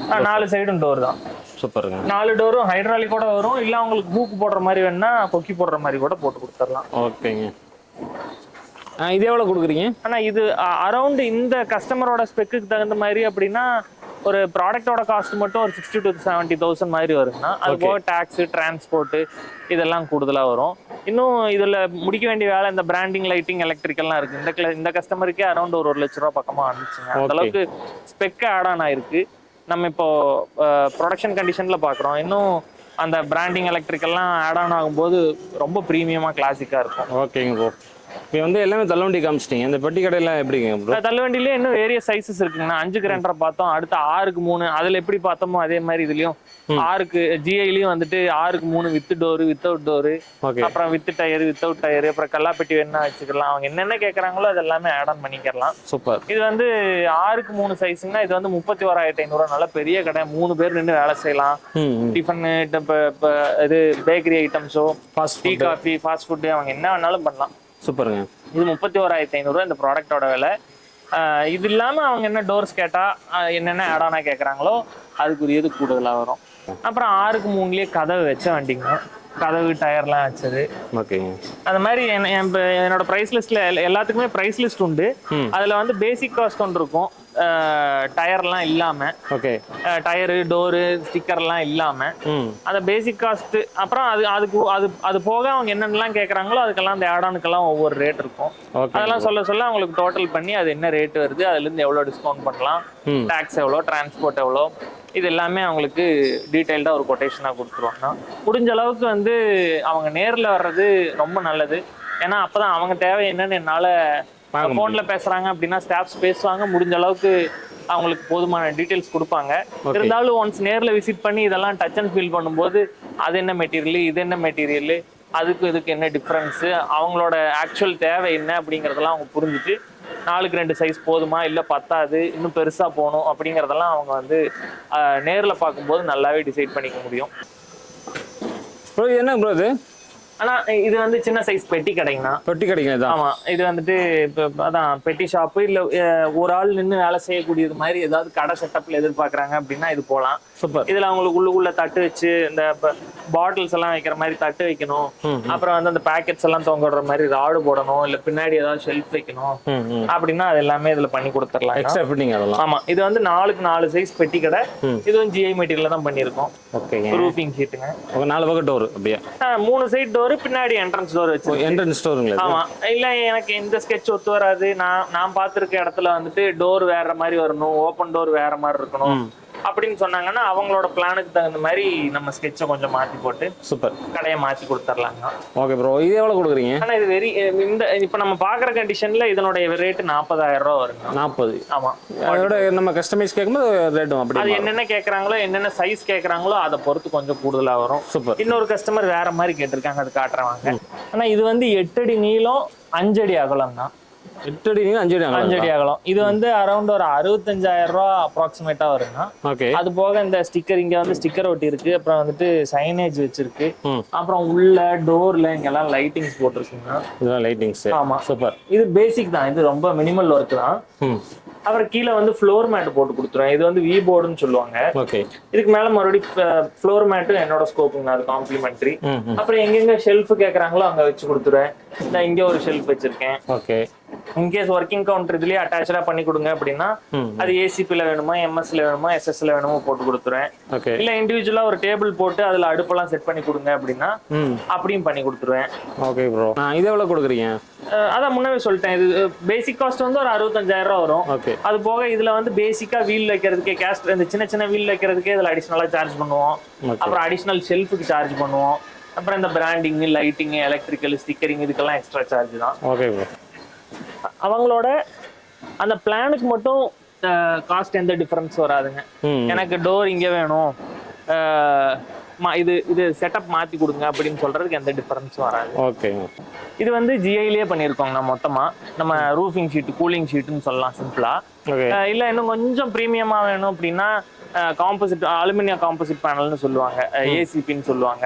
4 சைடும் டோர் தான். சூப்பருங்க. 4 டோரும் ஹைட்ராலிக் கூட வரும். இல்ல உங்களுக்கு ஹூக் போடுற மாதிரி வேணா கொக்கி போடுற மாதிரி கூட போட்டு கொடுத்துடலாம். ஓகேங்க. இது எவ்வளவு கொடுக்குறீங்க? ஆனா இது அரௌண்ட் இந்த கஸ்டமரோட ஸ்பெக்குக்கு தகுந்த மாதிரி அப்படின்னா ஒரு ப்ராடக்டோட காஸ்ட் மட்டும் ஒரு 60,000 to 70,000 மாதிரி வருதுன்னா, அது போக டாக்ஸ், டிரான்ஸ்போர்ட் இதெல்லாம் கூடுதலா வரும். இன்னும் இதுல முடிக்க வேண்டிய வேலை இந்த பிராண்டிங், லைட்டிங், எலக்ட்ரிக்கல்லாம் இருக்கு. இந்த கஸ்டமருக்கே அரௌண்ட் ஒரு 1 லட்ச ரூபா பக்கமா வந்துச்சுங்க. அந்த அளவுக்கு ஸ்பெக் ஆட் ஆன் ஆயிருக்கு. நம்ம இப்போ ப்ரொடக்ஷன் கண்டிஷன்ல பாக்குறோம். இன்னும் அந்த பிராண்டிங், எலக்ட்ரிக்கல்லாம் ஆட் ஆன் ஆகும்போது ரொம்ப ப்ரீமியமா கிளாசிக்கா இருக்கும். ஓகேங்க ப்ரோ. இப்போ வந்து எல்லாமே தள்ளுவண்டி காமிச்சிட்டீங்க. இந்த பெட்டி கடையெல்லாம் எப்படிங்க ப்ரோ? தள்ளுவண்டிலே இன்னும் வேரியஸ் சைஸஸ் இருக்குங்கண்ணா. 5க்கு 2 பார்த்தோம், அடுத்து 6க்கு 3. அதுல எப்படி பார்த்தோமோ அதே மாதிரி இதுலயும் 6க்கு GIலயும் வந்துட்டு 6க்கு 3 வித் டோரு, வித்தவுட் டோரு, அப்புறம் வித் டயர், வித்தவுட் டயர், அப்புறம் கல்லாப்பெட்டி வேணா வச்சுக்கலாம். அவங்க என்னென்ன கேட்கறாங்களோ அது எல்லாமே ஆட் ஆன் பண்ணிக்கலாம். சூப்பர். இது வந்து 6க்கு 3 சைஸ்னா இது வந்து 31,500. நல்ல பெரிய கடை, 3 பேர் நின்று வேலை செய்யலாம். டிஃபன், இது பேக்கரி ஐட்டம்ஸோ, டீ, காஃபி, ஃபாஸ்ட் ஃபுட்டு அவங்க என்ன வேணாலும் பண்ணலாம். சூப்பருங்க. இது 31,500 இந்த ப்ராடக்டோட விலை. இது இல்லாம அவங்க என்ன டோர்ஸ் கேட்டா என்னென்ன ஆடானா கேட்குறாங்களோ அதுக்குரியது கூடுதலா வரும். அப்புறம் 6க்கு 3லயே கதவு வச்ச வண்டிங்க, கதவு டயர்லாம் வச்சது. ஓகேங்க. அந்த மாதிரி என்னோட ப்ரைஸ் லிஸ்ட்ல எல்லாத்துக்குமே ப்ரைஸ் லிஸ்ட் உண்டு. அதுல வந்து பேசிக் காஸ்ட் ஒன்று இருக்கும், டயர்லாம் இல்லாம. ஓகே. டயரு, டோரு, ஸ்டிக்கர்லாம் இல்லாம அந்த பேசிக் காஸ்ட். அப்புறம் அது போக அவங்க என்னென்னலாம் கேட்குறாங்களோ அதுக்கெல்லாம் அந்த ஆடானுக்கெல்லாம் ஒவ்வொரு ரேட் இருக்கும். அதெல்லாம் சொல்ல அவங்களுக்கு டோட்டல் பண்ணி அது என்ன ரேட் வருது, அதுலேருந்து எவ்வளோ டிஸ்கவுண்ட் பண்ணலாம், டேக்ஸ் எவ்வளோ, டிரான்ஸ்போர்ட் எவ்வளோ, இது எல்லாமே அவங்களுக்கு டீட்டெயில்டாக ஒரு கொட்டேஷனாக கொடுத்துருவாங்க. முடிஞ்ச அளவுக்கு வந்து அவங்க நேரில் வர்றது ரொம்ப நல்லது. ஏன்னா அப்போதான் அவங்க தேவை என்னன்னு என்னால் ஃபோனில் பேசுகிறாங்க அப்படின்னா ஸ்டாஃப்ஸ் பேசுவாங்க, முடிஞ்ச அளவுக்கு அவங்களுக்கு போதுமான டீட்டெயில்ஸ் கொடுப்பாங்க. இருந்தாலும் ஒன்ஸ் நேரில் விசிட் பண்ணி இதெல்லாம் டச் அண்ட் ஃபீல் பண்ணும்போது அது என்ன மெட்டீரியல், இது என்ன மெட்டீரியல், இதுக்கு என்ன டிஃப்ரென்ஸு, அவங்களோட ஆக்சுவல் தேவை என்ன அப்படிங்கிறதெல்லாம் அவங்க புரிஞ்சுட்டு 4க்கு 2 சைஸ் போதுமா, இல்லை பத்தாது, இன்னும் பெருசாக போகணும் அப்படிங்கிறதெல்லாம் அவங்க வந்து நேரில் பார்க்கும்போது நல்லாவே டிசைட் பண்ணிக்க முடியும். ப்ரோ என்ன ப்ரோ இது? ஆனால் இது வந்து சின்ன சைஸ் பெட்டி கடைங்கண்ணா. பெட்டி கடைங்க. ஆமாம், இது வந்துட்டு இப்போ அதான் பெட்டி ஷாப்பு, இல்லை ஒரு ஆள் நின்று வேலை செய்யக்கூடியது மாதிரி ஏதாவது கடை செட்டப்பில் எதிர்பார்க்குறாங்க அப்படின்னா இது போகலாம். சூப்பர். இதில் அவங்களுக்கு உள்ளுக்குள்ள தட்டு வச்சு இந்த பாட்டில்ஸ் எல்லாம் வைக்கிற மாதிரி தட்டு வைக்கணும், அப்புறம் வந்து அந்த பேக்கெட்ஸ் எல்லாம் தொங்கிடுற மாதிரி ராடு போடணும், இல்லை பின்னாடி ஏதாவது ஷெல்ஃப் வைக்கணும் அப்படின்னா அது எல்லாமே இதில் பண்ணி கொடுத்துடலாம். எக்ஸ்ட்ரா ஃபிட்டிங் அதெல்லாம். ஆமாம், இது வந்து 4க்கு 4 சைஸ் பெட்டி கடை. இது வந்து ஜிஐ மெட்டீரியல் தான் பண்ணியிருக்கோம். ஓகேங்க. ரூஃபிங் ஷீட்டுங்க. 4 பக்கம் டோர் அப்படியே 3 சைட் டோர், பின்னாடி என்ட்ரன்ஸ் டோர் வச்சு. என்ட்ரன்ஸ் டோருங்களா? ஆமா. இல்ல எனக்கு இந்த ஸ்கெட்ச் ஒத்து வராது, நான் பார்த்திருக்க இடத்துல வந்துட்டு டோர் வேற மாதிரி வரணும், ஓப்பன் டோர் வேற மாதிரி இருக்கணும் அப்படின்னு சொன்னாங்கன்னா அவங்களோட பிளானுக்கு தகுந்த மாதிரி நம்ம ஸ்கெட்சை கொஞ்சம் மாத்தி போட்டு சூப்பர் கடையை மாத்தி கொடுத்துடலாங்க. ஓகே ப்ரோ, இது எவ்வளவு கொடுக்குறீங்க? ஆனா இது இப்ப நம்ம பாக்குற கண்டிஷன்ல இதனுடைய ரேட் 40,000 ரூபா வருங்க. 40? ஆமா. அதோட நம்ம கஸ்டமைஸ் கேட்கும்போது ரேட்டும் அப்படி அது என்னென்ன கேட்கறாங்களோ, என்னென்ன சைஸ் கேட்கறாங்களோ அதை பொறுத்து கொஞ்சம் கூடுதலா வரும். சூப்பர். இன்னொரு கஸ்டமர் வேற மாதிரி கேட்டிருக்காங்க, அது காட்டுறவாங்க. ஆனா இது வந்து 8 அடி நீளம் 5 அடி அகலம் தான். 8 அடி 5 அடி அகலம். இது வந்து அரௌண்ட் ஒரு 65,000 ரூபா அப்ராக்சிமேட்டா வருங்க. அது போக இந்த ஸ்டிக்கர், இங்க வந்து ஸ்டிக்கர் ஒட்டி இருக்கு, அப்புறம் வந்துட்டு சைனேஜ் வச்சிருக்கு, அப்புறம் உள்ள டோர்ல இங்கெல்லாம் லைட்டிங்ஸ் போட்டிருக்குங்க. இதெல்லாம் லைட்டிங்ஸ். ஆமா சூப்பர். இது பேசிக் தான், இது ரொம்ப மினிமல் ஒர்க் தான். அப்புறம் கீழே வந்து ஃப்ளோர் மேட் போட்டு கொடுத்துருவேன். இது வந்து வி போர்டுன்னு சொல்லுவாங்க. ஓகே. இதுக்கு மேல மறுபடியும் ஃப்ளோர் மேட்டும் என்னோட ஸ்கோப்புங்க, அது காம்ப்ளிமெண்ட்ரி. அப்புறம் எங்கெங்க ஷெல்ஃப் கேட்கறாங்களோ அங்க வச்சு கொடுத்துருவேன். நான் இங்க ஒரு ஷெல்ஃப் வச்சிருக்கேன். ஓகே. இன்கேஸ் ஒர்க்கிங் கவுண்டர் இதுலயே அட்டாச்சா பண்ணி கொடுங்க அப்படின்னா அது ஏசிபில வேணுமா, எம்எஸ்ல வேணுமா, எஸ்எஸ்ல வேணுமா போட்டு கொடுத்துருவேன். இல்ல இண்டிவிஜுவலா ஒரு டேபிள் போட்டு அதுல அடுப்பெல்லாம் செட் பண்ணி கொடுங்க அப்படின்னா அப்படியும் பண்ணி கொடுத்துருவேன். Okay bro. இது எவ்வளவு கொடுக்குறீங்க? அதான் முன்னவே சொல்லிட்டேன், இது பேசிக் காஸ்ட் வந்து ஒரு 65,000 ரூபா வரும். அது போக இதுல வந்து பேசிக்கா வீல் வைக்கிறதுக்கே கேஸ்ட், இந்த சின்ன சின்ன வீல் வைக்கிறதுக்கே இதுல அடிஷனலா சார்ஜ் பண்ணுவோம். அப்புறம் அடிஷனல் ஷெல்ஃபுக்கு சார்ஜ் பண்ணுவோம். அப்புறம் இந்த பிராண்டிங், லைட்டிங், எலக்ட்ரிக்கல், ஸ்டிக்கரிங் இதுக்கெல்லாம் எக்ஸ்ட்ரா சார்ஜ் தான். Okay bro. அவங்களோட அந்த பிளானுக்கு மட்டும் காஸ்ட் எந்த டிஃபரன்ஸ் வராதுங்க. எனக்கு டோர் இங்க வேணும், இது செட்டப் மாத்தி கொடுங்க அப்படின்னு சொல்றதுக்கு எந்த டிஃபரன்ஸும் வராது. ஓகே. இது வந்து ஜிஐலயே பண்ணிருக்கோங்க மொத்தமா. நம்ம ரூஃபிங் ஷீட், கூலிங் ஷீட்னு சொல்லலாம் சிம்பிளா. இல்ல இன்னும் கொஞ்சம் பிரீமியமா வேணும் அப்படின்னா காம்போசிட், அலுமினியம் காம்போசிட் பேனல்னு சொல்லுவாங்க, ஏசிபின்னு சொல்லுவாங்க,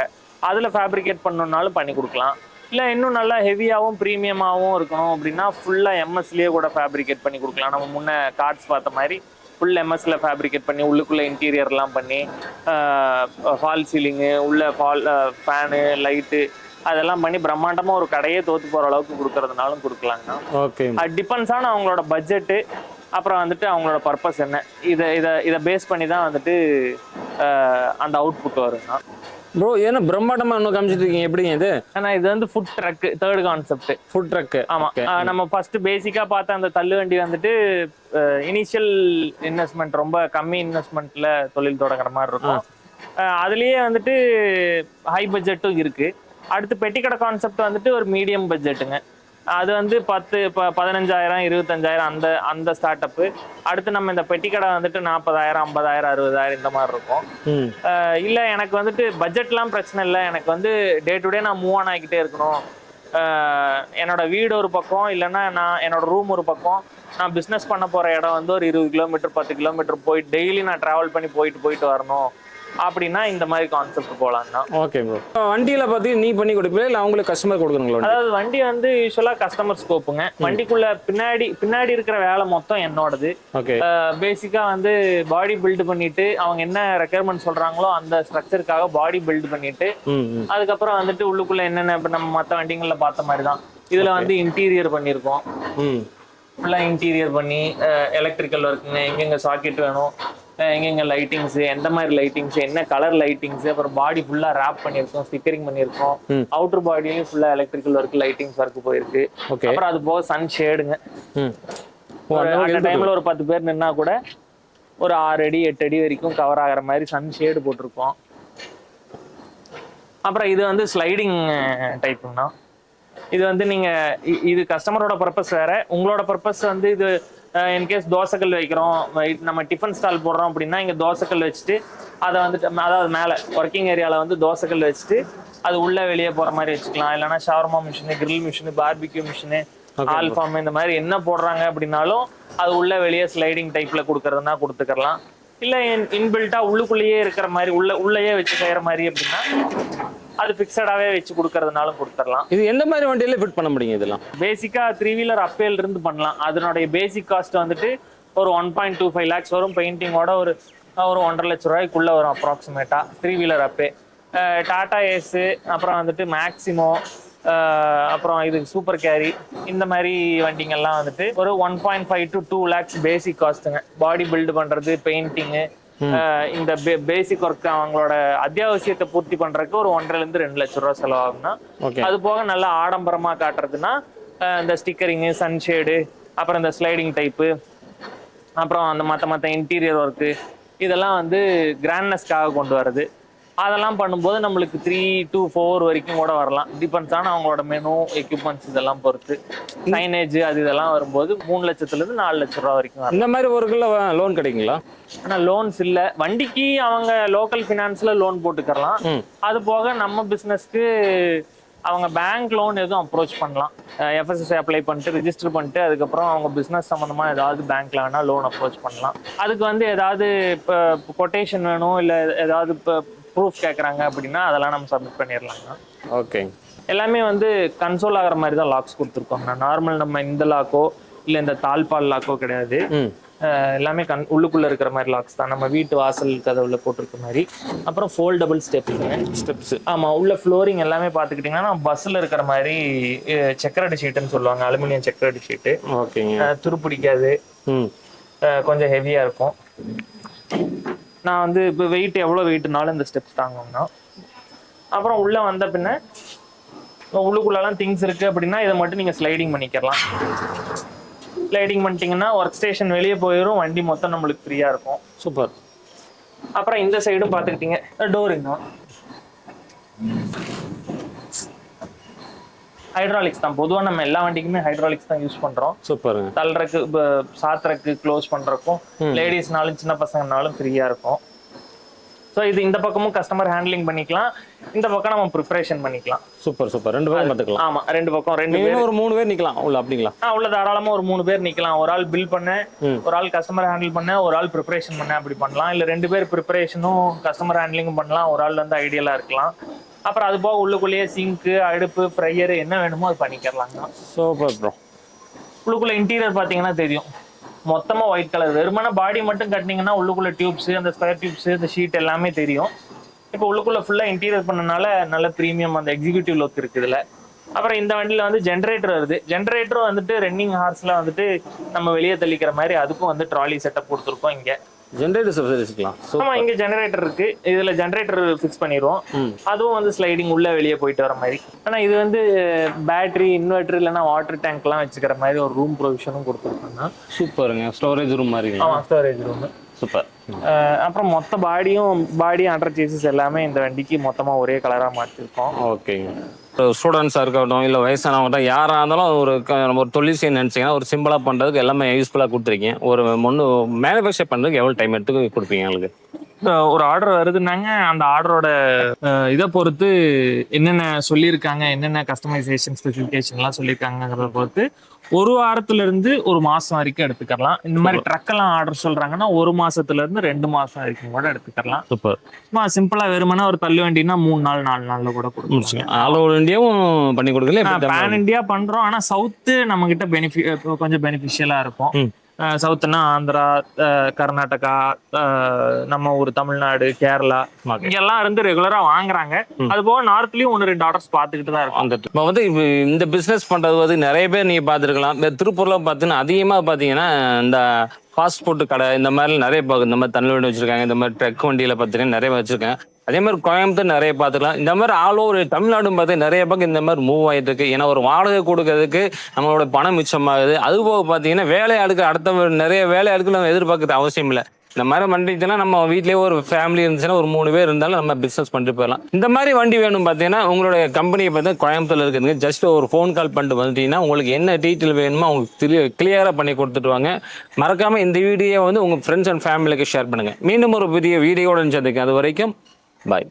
அதுல ஃபேப்ரிகேட் பண்ணணும்னாலும் பண்ணி கொடுக்கலாம். இல்லை இன்னும் நல்லா ஹெவியாகவும் ப்ரீமியமாகவும் இருக்கணும் அப்படின்னா ஃபுல்லாக எம்எஸ்லேயே கூட ஃபேப்ரிகேட் பண்ணி கொடுக்கலாம். நம்ம முன்ன கார்ட்ஸ் பார்த்த மாதிரி ஃபுல் எம்எஸ்ல ஃபேப்ரிகேட் பண்ணி உள்ளுக்குள்ளே இன்டீரியர்லாம் பண்ணி ஃபால் சீலிங்கு, உள்ள ஃபேனு, லைட்டு அதெல்லாம் பண்ணி பிரம்மாண்டமாக ஒரு கடையே தோற்று போகிற அளவுக்கு கொடுக்கறதுனாலும் கொடுக்கலாங்கண்ணா. ஓகே. அது டிபெண்ட்ஸ் ஆன அவங்களோட பட்ஜெட்டு, அப்புறம் வந்துட்டு அவங்களோட பர்பஸ் என்ன, இதை பேஸ் பண்ணி தான் வந்துட்டு அந்த அவுட்புட் வருங்கண்ணா. ப்ரோ ஏன்னா பிரம்மாண்டமா இன்னும் காமிச்சிட்டு இருக்கீங்க, எப்படிங்க இது? ஆனா இது வந்து food drug, third concept. Food drug. ஆமா. நம்ம ஃபர்ஸ்ட் பேசிக்கா பார்த்த அந்த தள்ளு வண்டி வந்துட்டு இனிஷியல் இன்வெஸ்ட்மெண்ட், ரொம்ப கம்மி இன்வெஸ்ட்மெண்ட்ல தொழில் தொடங்குற மாதிரி இருக்கும். அதுலயே வந்துட்டு ஹை பட்ஜெட்டும் இருக்கு. அடுத்து பெட்டிக்கடை கான்செப்ட் வந்துட்டு ஒரு மீடியம் பட்ஜெட்டுங்க. அது வந்து 15,000 25,000 அந்த ஸ்டார்ட் அப்பு. அடுத்து நம்ம இந்த பெட்டிக்கடை வந்துட்டு 40,000 50,000 60,000 இந்த மாதிரி இருக்கும். இல்ல எனக்கு வந்துட்டு பட்ஜெட்லாம் பிரச்சனை இல்லை, எனக்கு வந்து டே டு டே நான் மூவ் ஆன் ஆகிக்கிட்டே இருக்கணும், என்னோட வீடு ஒரு பக்கம், இல்லைன்னா நான் என்னோட ரூம் ஒரு பக்கம், நான் பிஸ்னஸ் பண்ண போற இடம் வந்து ஒரு 20 கிலோமீட்டர் 10 கிலோமீட்டர் போயிட்டு டெய்லி நான் டிராவல் பண்ணி போயிட்டு வரணும், அப்படின்னா இந்த மாதிரி கான்செப்ட் போலாம்னா. Okay bro. வண்டியில பார்த்தீங்கன்னா நீ பண்ணி கொடுப்பீங்களா இல்லை அவங்களுக்கு கஸ்டமர் கொடுக்குறீங்களா? அதாவது வண்டி வந்து யூஸ்வலா கஸ்டமர் ஸ்கோப்புங்க. வண்டிக்குள்ள பின்னாடி இருக்கிற வேலை மொத்தம் என்னோடது. ஓகே. பேசிக்கா வந்து பாடி பில்ட் பண்ணிட்டு அவங்க என்ன ரெக்யர்மெண்ட் சொல்றாங்களோ அந்த ஸ்ட்ரக்சருக்காக பாடி பில்ட் பண்ணிட்டு அதுக்கப்புறம் வந்துட்டு உள்ளுக்குள்ள என்னென்ன இப்ப நம்ம மற்ற வண்டிகள்ல பார்த்த மாதிரி தான் இதுல வந்து இன்டீரியர் பண்ணியிருக்கோம். ஃபுல்லா இன்டீரியர் பண்ணி எலக்ட்ரிக்கல் ஒர்க்குங்க, எங்கெங்க சாக்கெட் வேணும், எங்கெங்க லைட்டிங்ஸ், எந்த மாதிரி லைட்டிங்ஸ், என்ன கலர் லைட்டிங்ஸ், அப்புறம் பாடி ஃபுல்லா ரேப் பண்ணியிருக்கோம், ஸ்டிக்கரிங் பண்ணியிருக்கோம். அவுட்டர் பாடியிலையும் ஃபுல்லா எலக்ட்ரிக்கல் ஒர்க், லைட்டிங்ஸ் ஒர்க் போயிருக்கு. அப்புறம் அது போக சன் ஷேடுங்க. அந்த டைம்ல ஒரு 10 பேர் நின்னா கூட ஒரு 6 அடி 8 அடி வரைக்கும் கவர் ஆகிற மாதிரி சன் ஷேடு போட்டிருக்கோம். அப்புறம் இது வந்து ஸ்லைடிங் டைப்புங்கண்ணா. இது வந்து நீங்க இது கஸ்டமரோட பர்பஸ் வேற, உங்களோட பர்பஸ் வந்து இது இன்கேஸ் தோசைக்கல் வைக்கிறோம், நம்ம டிஃபன் ஸ்டால் போடுறோம் அப்படின்னா இங்க தோசைக்கல் வச்சுட்டு அதை வந்துட்டு அதாவது மேலே ஒர்க்கிங் ஏரியாவில் வந்து தோசைக்கல் வச்சுட்டு அது உள்ள வெளியே போற மாதிரி வச்சுக்கலாம். இல்லைன்னா shawarma machine, grill machine, barbecue machine, ஆல்ஃபார்ம் இந்த மாதிரி என்ன போடுறாங்க அப்படின்னாலும் அது உள்ள வெளியே ஸ்லைடிங் டைப்ல கொடுக்கறதுனா கொடுத்துக்கலாம். இல்லை இன்பில்ட்டா உள்ளுக்குள்ளேயே இருக்கிற மாதிரி உள்ளேயே வச்சு செய்யற மாதிரி அப்படின்னா அது ஃபிக்ஸடாவே வச்சு கொடுக்கறதுனாலும் கொடுத்துடலாம். இது எந்த மாதிரி வண்டியில ஃபிட் பண்ண முடியும்? இதெல்லாம் பேசிக்கா 3 வீலர் அப்பேல இருந்து பண்ணலாம். அதனுடைய பேசிக் காஸ்ட் வந்துட்டு ஒரு 1.25 lakhs வரும். பெயிண்டிங்கோட ஒரு 1.5 லட்ச ரூபாய்க்குள்ள வரும் அப்ராக்சிமேட்டா 3 வீலர் அப்பே. டாடா ஏஸ், அப்புறம் வந்துட்டு மேக்ஸிமோ, அப்புறம் இது சூப்பர் கேரி, இந்த மாதிரி வண்டிங்கெல்லாம் வந்துட்டு ஒரு 1.5 to 2 lakhs பேசிக் காஸ்ட்டுங்க. பாடி பில்டு பண்றது, பெயிண்டிங்கு, இந்த பேசிக் ஒர்க் அவங்களோட அத்தியாவசியத்தை பூர்த்தி பண்றதுக்கு ஒரு 1.5 to 2 லட்சம் ரூபாய் செலவாகும்னா, அது போக நல்லா ஆடம்பரமா காட்டுறதுன்னா இந்த ஸ்டிக்கரிங்கு, சன்ஷேடு, அப்புறம் இந்த ஸ்லைடிங் டைப்பு, அப்புறம் அந்த மற்ற இன்டீரியர் ஒர்க்கு, இதெல்லாம் வந்து கிராண்ட்னஸ்க்காக கொண்டு வர்றது. அதெல்லாம் பண்ணும்போது நம்மளுக்கு 3 to 4 வரைக்கும் கூட வரலாம். டிபெண்ட்ஸ் ஆன அவங்களோட மெனு, எக்யூப்மெண்ட்ஸ் இதெல்லாம் பொறுத்து. சைனேஜ் அது இதெல்லாம் வரும்போது 3 லட்சத்துல 4 லட்சம் ரூபாய் வரைக்கும் வரும். இந்த மாதிரி ஒர்க்குல லோன் கிடைக்குங்களா? ஆனா லோன்ஸ் இல்ல. வண்டிக்கு அவங்க லோக்கல் ஃபினான்ஸ்ல லோன் போட்டுக்கலாம். அது போக நம்ம பிசினஸ்க்கு அவங்க பேங்க் லோன் எதுவும் அப்ரோச் பண்ணலாம். எஃப்எஸ்எஸ்ஐ அப்ளை பண்ணிட்டு ரிஜிஸ்டர் பண்ணிட்டு அதுக்கப்புறம் அவங்க பிசினஸ் சம்பந்தமா ஏதாவது பேங்க்ல வேணா லோன் அப்ரோச் பண்ணலாம். அதுக்கு வந்து ஏதாவது இப்போ கொட்டேஷன் வேணும், இல்லை ஏதாவது இப்போ ப்ரூஃப் கேட்குறாங்க அப்படின்னா அதெல்லாம் நம்ம சப்மிட் பண்ணிடலாம்ண்ணா. ஓகே. எல்லாமே வந்து கன்சோல் ஆகிற மாதிரி தான் லாக்ஸ் கொடுத்துருக்கோங்கண்ணா. நார்மல் நம்ம இந்த லாக்கோ இல்லை இந்த தாழ்பால் லாக்கோ கிடையாது. எல்லாமே உள்ளுக்குள்ள இருக்கிற மாதிரி லாக்ஸ் தான். நம்ம வீட்டு வாசல் கதவுல போட்டிருக்க மாதிரி. அப்புறம் ஃபோல்டபுள் ஸ்டெப்ஸ். ஆமா, உள்ள ஃப்ளோரிங் எல்லாமே பார்த்துக்கிட்டிங்கன்னா பஸ்ஸில் இருக்கிற மாதிரி செக்கரடி ஷீட்டுன்னு சொல்லுவாங்க, அலுமினியம் செக்கரடி ஷீட்டு. ஓகேங்க. துருப்பிடிக்காது, கொஞ்சம் ஹெவியா இருக்கும். நான் வந்து இப்போ வெயிட் எவ்வளோ வெயிட்னாலும் இந்த ஸ்டெப்ஸ் தாங்கணும்னா. அப்புறம் உள்ள வந்த பின்ன உள்ளுக்குள்ளெல்லாம் திங்ஸ் இருக்கு அப்படின்னா இதை மட்டும் நீங்க ஸ்லைடிங் பண்ணிக்கலாம். ஸ்லைடிங் பண்ணிட்டீங்கன்னா ஒர்க் ஸ்டேஷன் வெளியே போயிடும், வண்டி மொத்தம் நம்மளுக்கு ஃப்ரீயா இருக்கும். சூப்பர். அப்புறம் இந்த சைடும் பார்த்துக்கிட்டீங்க டோருங்க ஹைட்ராலிக்ஸ் தான். பொதுவாக நம்ம எல்லா வண்டிக்குமே ஹைட்ராலிக்ஸ் தான் யூஸ் பண்றோம். சூப்பர். தள்ளுறக்கு, சாத்துறக்கு, க்ளோஸ் பண்றக்கும் லேடிஸ்னாலும் சின்ன பசங்கனாலும் ஃப்ரீயா இருக்கும். ஸோ இது இந்த பக்கமும் கஸ்டமர் ஹேண்ட்லிங் பண்ணிக்கலாம், இந்த பக்கம் நம்ம ப்ரிப்பரேஷன் பண்ணிக்கலாம். Super super. 2 பேரும் பார்த்துக்கலாம். ஆமா, 2 பக்கம் 2 பேர், ஒரு 3 பேர் நிக்கலாம் உள்ள. அப்படிங்களா? உள்ள தாராளமா ஒரு 3 பேர் நிக்கலாம். ஒரு ஆள் பில் பண்ண, ஒரு ஆள் கஸ்டமர் ஹேண்டில் பண்ண, ஒரு ஆள் ப்ரிப்பரேஷன் பண்ண, அப்படி பண்ணலாம். இல்ல 2 பேர் ப்ரிப்பரேஷனும் கஸ்டமர் ஹேண்ட்லிங்கும் பண்ணலாம். ஒரு ஆள் வந்து ஐடியலா இருக்கலாம். அப்புறம் அது போக உள்ளுக்குள்ளேயே சிங்க்கு, அடுப்பு, ஃப்ரையர் என்ன வேணுமோ அது பண்ணிக்கலாங்க. Super bro. உள்ளுக்குள்ள இன்டீரியர் பாத்தீங்கன்னா தெரியும், மொத்தமா ஒயிட் கலர். வெறுமன பாடி மட்டும் கட்டினீங்கன்னா உள்ளுக்குள்ள டியூப்ஸ், அந்த ஸ்கொயர் டியூப்ஸ், இந்த ஷீட் எல்லாமே தெரியும். இப்போ உள்ளுக்குள்ள ஃபுல்லா இன்டீரியர் பண்ணனால நல்ல ப்ரீமியம் அந்த எக்ஸிக்யூட்டிவ் லுக் இருக்கு இதுல. அப்புறம் இந்த வண்டியில வந்து ஜென்ரேட்டர் வருது. ஜென்ரேட்டரும் வந்துட்டு ரன்னிங் ஹார்ஸ்ல வந்துட்டு நம்ம வெளியே தள்ளிக்கிற மாதிரி அதுக்கும் வந்து ட்ராலி செட்டப் கொடுத்துருக்கோம். இங்க ஜெனரேட்டர் சர்வீஸ்க்கலாம். ஆமா, இங்க ஜெனரேட்டர் இருக்கு. இதுல ஜெனரேட்டர் ஃபிக்ஸ் பண்ணிடுவோம். அதுவும் வந்து ஸ்லைடிங் உள்ள வெளியே போயிட்டு வர மாதிரி. ஆனா இது வந்து பேட்டரி, இன்வெர்டர் இல்லைன்னா வாட்டர் டேங்க் எல்லாம் வச்சுக்கிற மாதிரி ஒரு ரூம் ப்ரொவிஷனும் கொடுத்துருக்காங்க. சூப்பருங்க. ஸ்டோரேஜ் ரூம் மாதிரி. ஆமா, ஸ்டோரேஜ் ரூம். சூப்பர். அப்புறம் மொத்த பாடி அண்டர் சேசஸ் எல்லாமே இந்த வண்டிக்கு மொத்தமா ஒரே கலரா மாற்றிருக்கோம். ஓகேங்க. ஸ்டூடெண்ட்ஸாக இருக்கட்டும், இல்லை வயசானவங்கட்டும், யாராக இருந்தாலும் நம்ம ஒரு தொழில் செய்ய நினச்சிங்கன்னா ஒரு சிம்பிளாக பண்ணுறதுக்கு எல்லாமே யூஸ்ஃபுல்லாக கொடுத்துருக்கீங்க. ஒரு மேனுஃபேக்சர் பண்ணுறதுக்கு எவ்வளோ டைம் எடுத்து கொடுப்பீங்க எங்களுக்கு? ஒரு ஆர்டர் வருதுன்னாங்க, அந்த ஆர்டரோட இதை பொறுத்து என்னென்ன சொல்லியிருக்காங்க, என்னென்ன கஸ்டமைசேஷன் ஸ்பெசிஃபிகேஷன்லாம் சொல்லியிருக்காங்கிறத பொறுத்து ஒரு வாரத்துல இருந்து ஒரு மாசம் வரைக்கும் எடுத்துக்கலாம். இந்த மாதிரி ட்ரக் எல்லாம் ஆர்டர் சொல்றாங்கன்னா 1 மாசத்துல இருந்து 2 மாசம் வரைக்கும் கூட எடுத்துக்கலாம். சூப்பர். சும்மா சிம்பிளா வெறுமனா ஒரு தள்ளு வண்டினா 3 நாள் 4 நாள்ல கூட கொடுக்கலாம். ஆல் ஓவர் இந்தியாவும் பண்ணி கொடுக்கல. பேன் இந்தியா பண்றோம். ஆனா சவுத்து நம்ம கிட்ட கொஞ்சம் பெனிஃபிஷியலா இருக்கும். சவுத்துனா ஆந்திரா, கர்நாடகா, நம்ம ஊர் தமிழ்நாடு, கேரளா இங்கெல்லாம் இருந்து ரெகுலரா வாங்குறாங்க. அது போக நார்த்லயும் 1-2 ஆர்டர்ஸ் பார்த்துக்கிட்டு தான் இருக்கும். இப்போ வந்து இந்த பிசினஸ் பண்றது வந்து நிறைய பேர் நீங்க பார்த்துருக்கலாம். இந்த திருப்பூர்ல பார்த்தீங்கன்னா அதிகமா பார்த்தீங்கன்னா இந்த ஃபாஸ்ட் ஃபுட் கடை இந்த மாதிரி நிறைய இந்த மாதிரி தண்ணி வண்டி வச்சிருக்காங்க. இந்த மாதிரி ட்ரக் வண்டியில பார்த்தீங்கன்னா நிறைய வச்சிருக்காங்க. அதே மாதிரி கோயம்புத்தூர் நிறைய பார்த்துக்கலாம். இந்த மாதிரி ஆல் ஓவர் தமிழ்நாடும் பார்த்து நிறைய பக்கம் இந்த மாதிரி மூவ் ஆகிட்டு இருக்கு. ஏன்னா ஒரு வாடகை கொடுக்கறதுக்கு நம்மளோட பணம் மிச்சமாகுது. அது போக பார்த்தீங்கன்னா வேலையாளுக்கு அடுத்த நிறைய வேலையாளுக்கு நம்ம எதிர்பார்க்கறது அவசியம் இல்லை. இந்த மாதிரி வண்டிச்சுன்னா நம்ம வீட்லயே ஒரு ஃபேமிலி இருந்துச்சுன்னா ஒரு 3 பேர் இருந்தாலும் நம்ம பிசினஸ் பண்ணிட்டு போயிடலாம். இந்த மாதிரி வண்டி வேணும் பார்த்தீங்கன்னா உங்களுடைய கம்பெனியை பார்த்து கோயம்புத்தூர்ல இருக்குதுங்க. ஜஸ்ட் ஒரு ஃபோன் கால் பண்ணிட்டு வந்துட்டீங்கன்னா உங்களுக்கு என்ன டீட்டெயில் வேணுமோ அவங்க கிளியரா பண்ணி கொடுத்துட்டுவாங்க. மறக்காம இந்த வீடியோ வந்து உங்க ஃப்ரெண்ட்ஸ் அண்ட் ஃபேமிலிக்கு ஷேர் பண்ணுங்க. மீண்டும் ஒரு புதிய வீடியோட சந்திக்கும். அது வரைக்கும் பாய்.